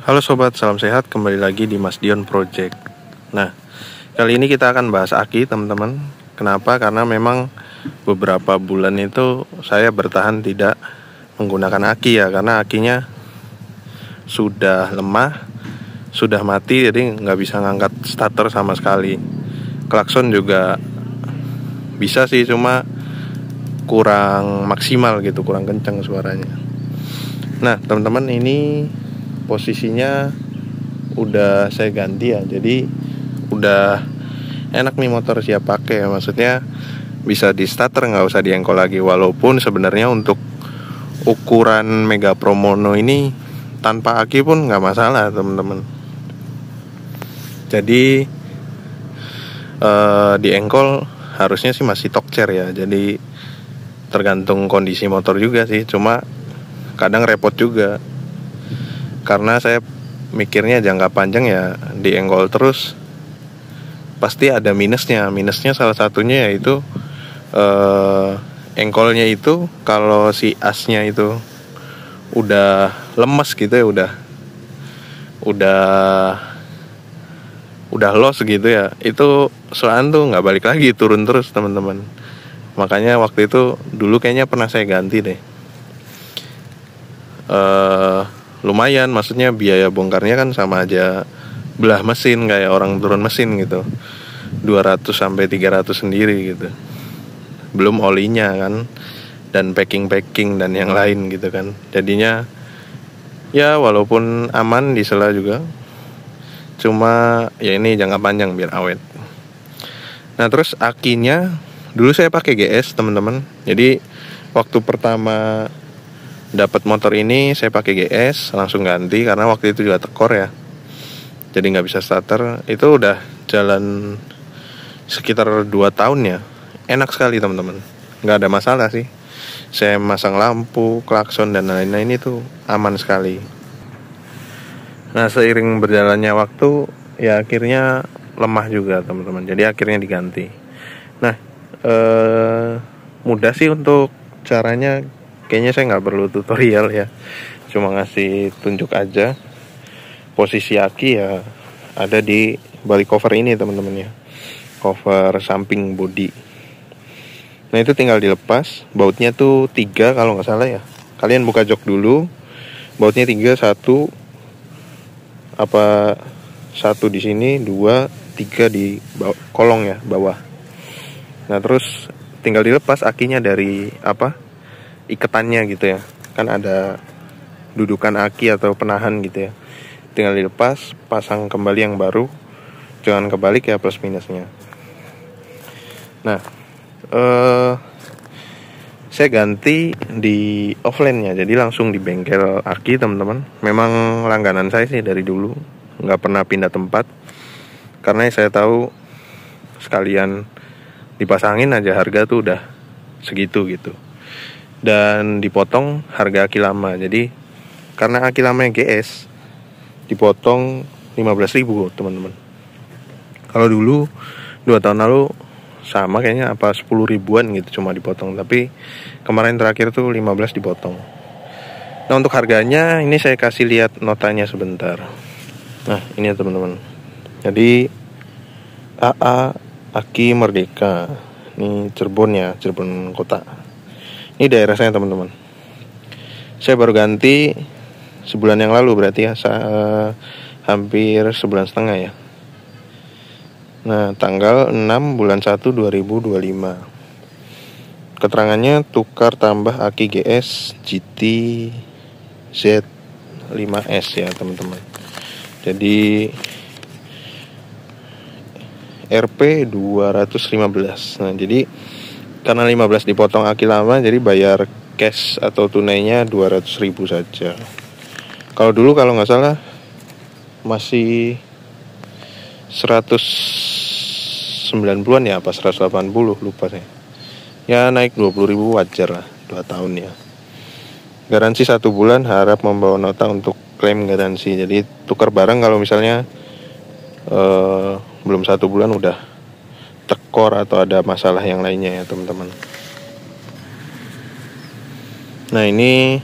Halo sobat, salam sehat. Kembali lagi di Mas Dion Project. Nah, kali ini kita akan bahas aki, teman-teman. Kenapa? Karena memang beberapa bulan itu saya bertahan tidak menggunakan aki ya, karena akinya sudah lemah, sudah mati, jadi nggak bisa ngangkat starter sama sekali. Klakson juga bisa sih, cuma kurang maksimal gitu, kurang kencang suaranya. Nah, teman-teman, ini posisinya udah saya ganti ya, jadi udah enak nih motor, siap pakai. Maksudnya bisa di starter, nggak usah diengkol lagi. Walaupun sebenarnya untuk ukuran Mega Pro Mono ini tanpa aki pun nggak masalah, teman-teman. Jadi diengkol harusnya sih masih tokcer ya. Jadi tergantung kondisi motor juga sih. Cuma kadang repot juga, karena saya mikirnya jangka panjang ya dienggol terus pasti ada minusnya. Minusnya salah satunya yaitu engkolnya itu kalau si asnya itu udah lemes gitu ya, udah loss gitu ya, itu soalnya tuh nggak balik lagi, turun terus, teman-teman. Makanya waktu itu dulu kayaknya pernah saya ganti deh. Lumayan, maksudnya biaya bongkarnya kan sama aja belah mesin, kayak orang turun mesin gitu, 200 sampai 300 sendiri gitu. Belum olinya kan, dan packing dan yang lain gitu kan. Jadinya ya walaupun aman disela juga, cuma ya ini jangka panjang biar awet. Nah, terus akinya dulu saya pakai GS, teman-teman. Jadi waktu pertama dapat motor ini saya pakai GS, langsung ganti karena waktu itu juga tekor ya, jadi nggak bisa starter. Itu udah jalan sekitar 2 tahun ya, enak sekali, teman-teman. Nggak ada masalah sih, saya masang lampu, klakson dan lain-lain itu aman sekali. Nah, seiring berjalannya waktu ya akhirnya lemah juga, teman-teman, jadi akhirnya diganti. Nah, mudah sih untuk caranya. Kayaknya saya nggak perlu tutorial ya, cuma ngasih tunjuk aja. Posisi aki ya ada di balik cover ini, teman-teman ya, cover samping bodi. Nah, itu tinggal dilepas. Bautnya tuh 3 kalau nggak salah ya. Kalian buka jok dulu, bautnya 3, 1 di sini, 2, 3 di kolong ya, bawah. Nah, terus tinggal dilepas akinya dari iketannya gitu ya, kan ada dudukan aki atau penahan gitu ya. Tinggal dilepas, pasang kembali yang baru, jangan kebalik ya plus minusnya. Nah, saya ganti di offline-nya, jadi langsung di bengkel aki, teman-teman. Memang langganan saya sih dari dulu, nggak pernah pindah tempat, karena saya tahu sekalian dipasangin aja harga tuh udah segitu gitu, dan dipotong harga aki lama. Jadi karena aki lamanya GS dipotong 15.000, teman-teman. Kalau dulu 2 tahun lalu sama kayaknya 10 ribuan gitu cuma dipotong, tapi kemarin terakhir tuh 15 dipotong. Nah, untuk harganya ini saya kasih lihat notanya sebentar. Nah, ini ya, teman-teman. Jadi AA Aki Merdeka, ini Cirebon ya, Cirebon kota. Ini daerah saya, teman-teman. Saya baru ganti sebulan yang lalu, berarti ya hampir sebulan setengah ya. Nah, tanggal 6 bulan 1 2025. Keterangannya tukar tambah aki GS GT Z5S ya, teman-teman. Jadi RP 215. Nah, jadi karena 15 dipotong aki lama, jadi bayar cash atau tunainya 200.000 saja. Kalau dulu kalau nggak salah masih 190-an ya, apa 180, lupa saya. Ya naik 20.000 wajar lah, 2 tahun ya. Garansi 1 bulan, harap membawa nota untuk klaim garansi. Jadi tukar barang kalau misalnya belum 1 bulan udah tekor atau ada masalah yang lainnya ya, teman-teman. Nah, ini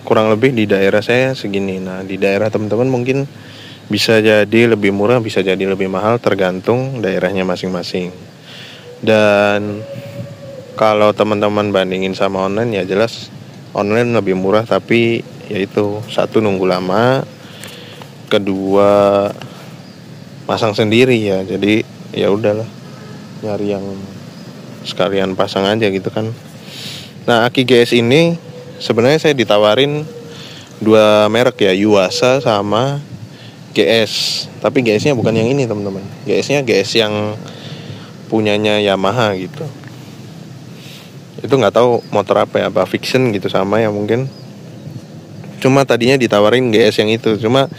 kurang lebih di daerah saya segini. Nah di daerah teman-teman mungkin bisa jadi lebih murah, bisa jadi lebih mahal, tergantung daerahnya masing-masing. Dan kalau teman-teman bandingin sama online, ya jelas online lebih murah, tapi yaitu satu nunggu lama, kedua pasang sendiri ya. Jadi ya udahlah, nyari yang sekalian pasang aja gitu kan. Nah aki GS ini sebenarnya saya ditawarin dua merek ya, Yuasa sama GS. Tapi GS-nya bukan yang ini teman-teman. GS-nya GS yang punyanya Yamaha gitu. Itu nggak tahu motor apa ya, apa Fiction gitu sama ya mungkin. Cuma tadinya ditawarin GS yang itu. Cuma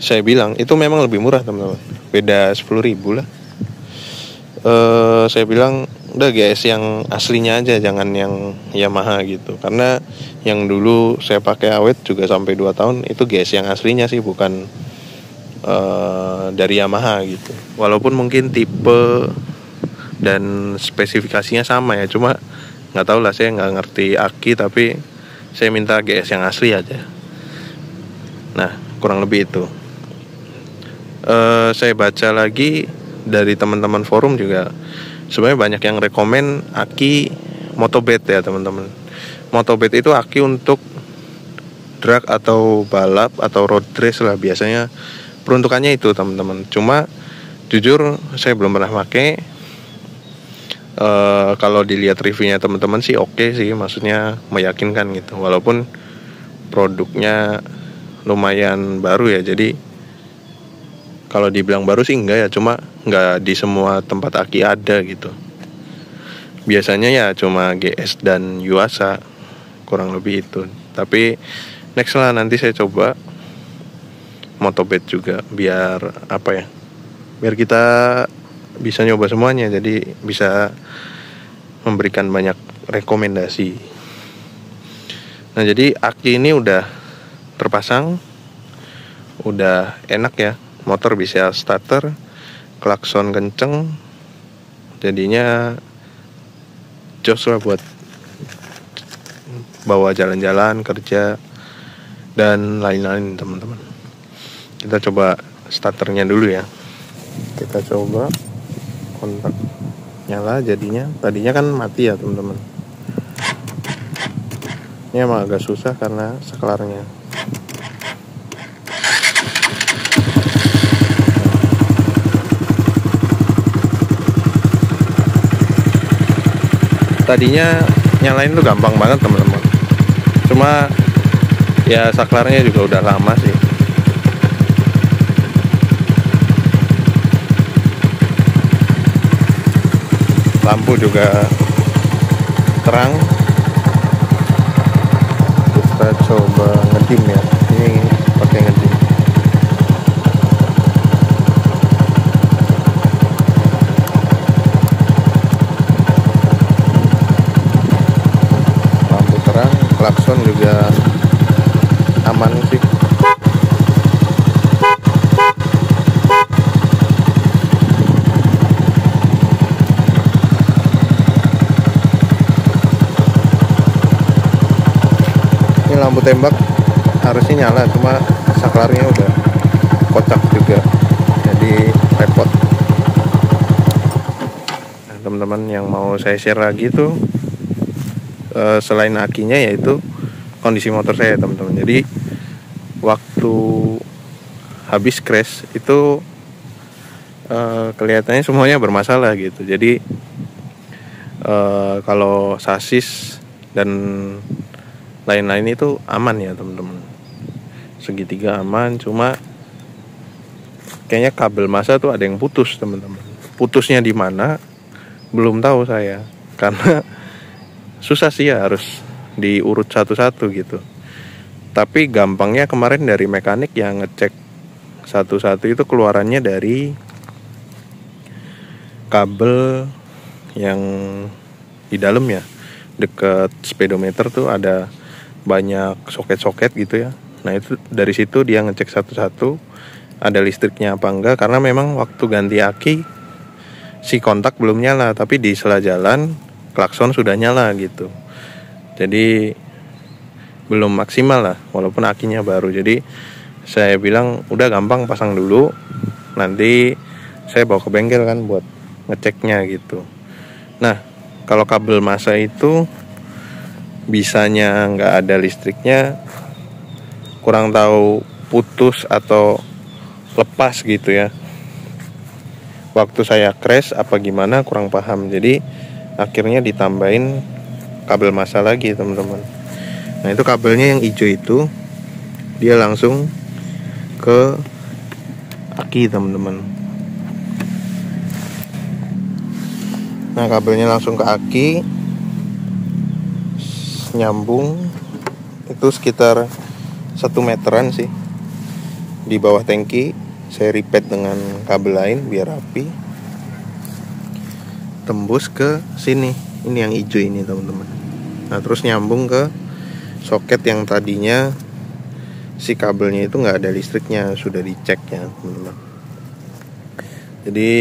saya bilang itu memang lebih murah teman-teman. Beda 10.000 lah. Saya bilang udah GS yang aslinya aja, jangan yang Yamaha gitu. Karena yang dulu saya pakai awet juga sampai 2 tahun itu GS yang aslinya sih, bukan dari Yamaha gitu. Walaupun mungkin tipe dan spesifikasinya sama ya, cuma nggak tahu lah, saya nggak ngerti aki, tapi saya minta GS yang asli aja. Nah kurang lebih itu. Saya baca lagi dari teman-teman forum juga, sebenarnya banyak yang rekomen aki motobed ya teman-teman. Motobed itu aki untuk drag atau balap atau road race lah, biasanya peruntukannya itu teman-teman. Cuma jujur saya belum pernah pakai. Kalau dilihat reviewnya teman-teman sih oke sih, maksudnya meyakinkan gitu. Walaupun produknya lumayan baru ya, jadi kalau dibilang baru sih enggak ya, cuma enggak di semua tempat aki ada gitu. Biasanya ya cuma GS dan Yuasa, kurang lebih itu. Tapi next lah nanti saya coba motobed juga, biar apa ya, biar kita bisa nyoba semuanya, jadi bisa memberikan banyak rekomendasi. Nah jadi aki ini udah terpasang, udah enak ya, motor bisa starter, klakson kenceng, jadinya jos lah buat bawa jalan-jalan, kerja dan lain-lain teman-teman. Kita coba starternya dulu ya. Kita coba kontak nyala, jadinya tadinya kan mati ya teman-teman. Ini emang agak susah karena saklarnya. Tadinya nyalain tuh gampang banget teman-teman. Cuma ya saklarnya juga udah lama sih. Lampu juga terang. Kita coba ngedim ya. Ini pakai ngedim. Lampu terang, klakson juga aman sih. Lampu tembak harusnya nyala, cuma saklarnya udah kocak juga, jadi repot. Nah, teman-teman yang mau saya share lagi tuh selain akinya, yaitu kondisi motor saya teman-teman. Jadi waktu habis crash itu kelihatannya semuanya bermasalah gitu. Jadi kalau sasis dan lain-lain itu aman ya teman-teman, segitiga aman. Cuma kayaknya kabel massa tuh ada yang putus teman-teman. Putusnya di mana belum tahu saya, karena susah sih ya, harus diurut satu-satu gitu. Tapi gampangnya kemarin dari mekanik yang ngecek satu-satu itu keluarannya dari kabel yang di dalam ya, deket speedometer tuh ada banyak soket-soket gitu ya. Nah itu dari situ dia ngecek satu-satu ada listriknya apa enggak, karena memang waktu ganti aki si kontak belum nyala, tapi di sela jalan klakson sudah nyala gitu. Jadi belum maksimal lah, walaupun akinya baru. Jadi saya bilang udah gampang, pasang dulu, nanti saya bawa ke bengkel kan buat ngeceknya gitu. Nah, kalau kabel masa itu bisanya nggak ada listriknya, kurang tahu putus atau lepas gitu ya. Waktu saya crash apa gimana kurang paham, jadi akhirnya ditambahin kabel masa lagi teman-teman. Nah itu kabelnya yang hijau itu, dia langsung ke aki teman-teman. Nah kabelnya langsung ke aki, nyambung itu sekitar 1 meteran sih di bawah tangki. Saya repeat dengan kabel lain biar rapi, tembus ke sini, ini yang hijau ini teman-teman. Nah terus nyambung ke soket yang tadinya si kabelnya itu nggak ada listriknya, sudah dicek ya teman-teman. Jadi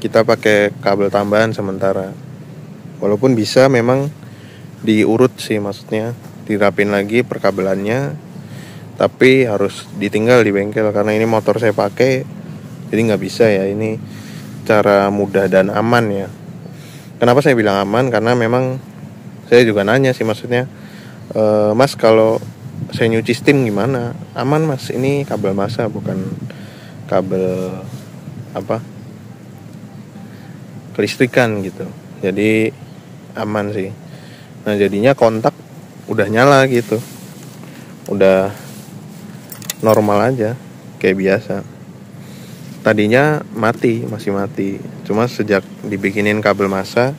kita pakai kabel tambahan sementara, walaupun bisa memang diurut sih, maksudnya dirapin lagi perkabelannya, tapi harus ditinggal di bengkel karena ini motor saya pakai, jadi nggak bisa ya. Ini cara mudah dan aman ya. Kenapa saya bilang aman? Karena memang saya juga nanya sih, maksudnya Mas kalau saya nyuci steam gimana? Aman Mas, ini kabel masa bukan kabel apa kelistrikan gitu, jadi aman sih. Nah jadinya kontak udah nyala gitu, udah normal aja kayak biasa. Tadinya masih mati, cuma sejak dibikinin kabel masa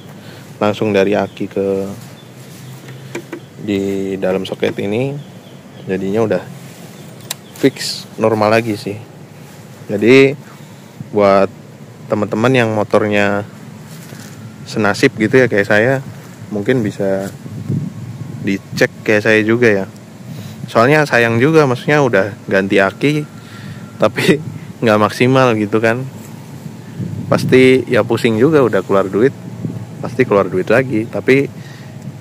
langsung dari aki ke di dalam soket ini, jadinya udah fix normal lagi sih. Jadi buat teman-teman yang motornya senasib gitu ya kayak saya, mungkin bisa dicek kayak saya juga ya. Soalnya sayang juga, maksudnya udah ganti aki tapi nggak maksimal gitu kan. Pasti ya pusing juga, udah keluar duit, pasti keluar duit lagi. Tapi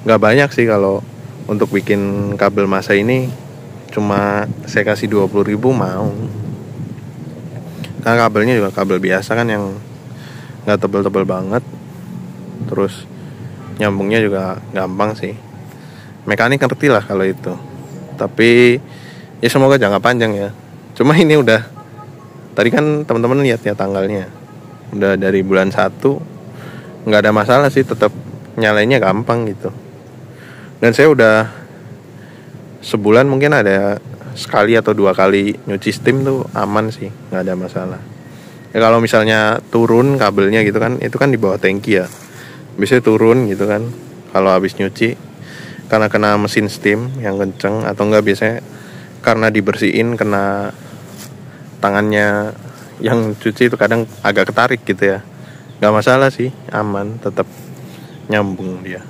nggak banyak sih kalau untuk bikin kabel masa ini, cuma saya kasih 20.000 mau. Karena kabelnya juga kabel biasa kan, yang nggak tebel-tebel banget. Terus nyambungnya juga gampang sih. Mekanik ngerti lah kalau itu. Tapi ya semoga jangka panjang ya. Cuma ini udah, tadi kan teman-teman lihat ya tanggalnya, udah dari bulan 1, nggak ada masalah sih, tetap nyalainnya gampang gitu. Dan saya udah sebulan mungkin ada sekali atau 2 kali nyuci steam tuh aman sih, nggak ada masalah. Ya kalau misalnya turun kabelnya gitu kan, itu kan di bawah tangki ya, biasanya turun gitu kan kalau habis nyuci, karena kena mesin steam yang kenceng, atau enggak biasanya karena dibersihin kena tangannya yang cuci itu, kadang agak ketarik gitu ya. Nggak masalah sih, aman, tetap nyambung dia.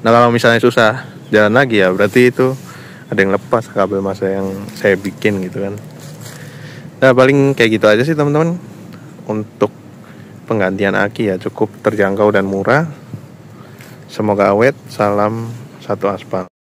Nah kalau misalnya susah jalan lagi ya berarti itu ada yang lepas kabel masa yang saya bikin gitu kan. Nah paling kayak gitu aja sih teman-teman. Untuk penggantian aki ya cukup terjangkau dan murah. Semoga awet. Salam satu aspal.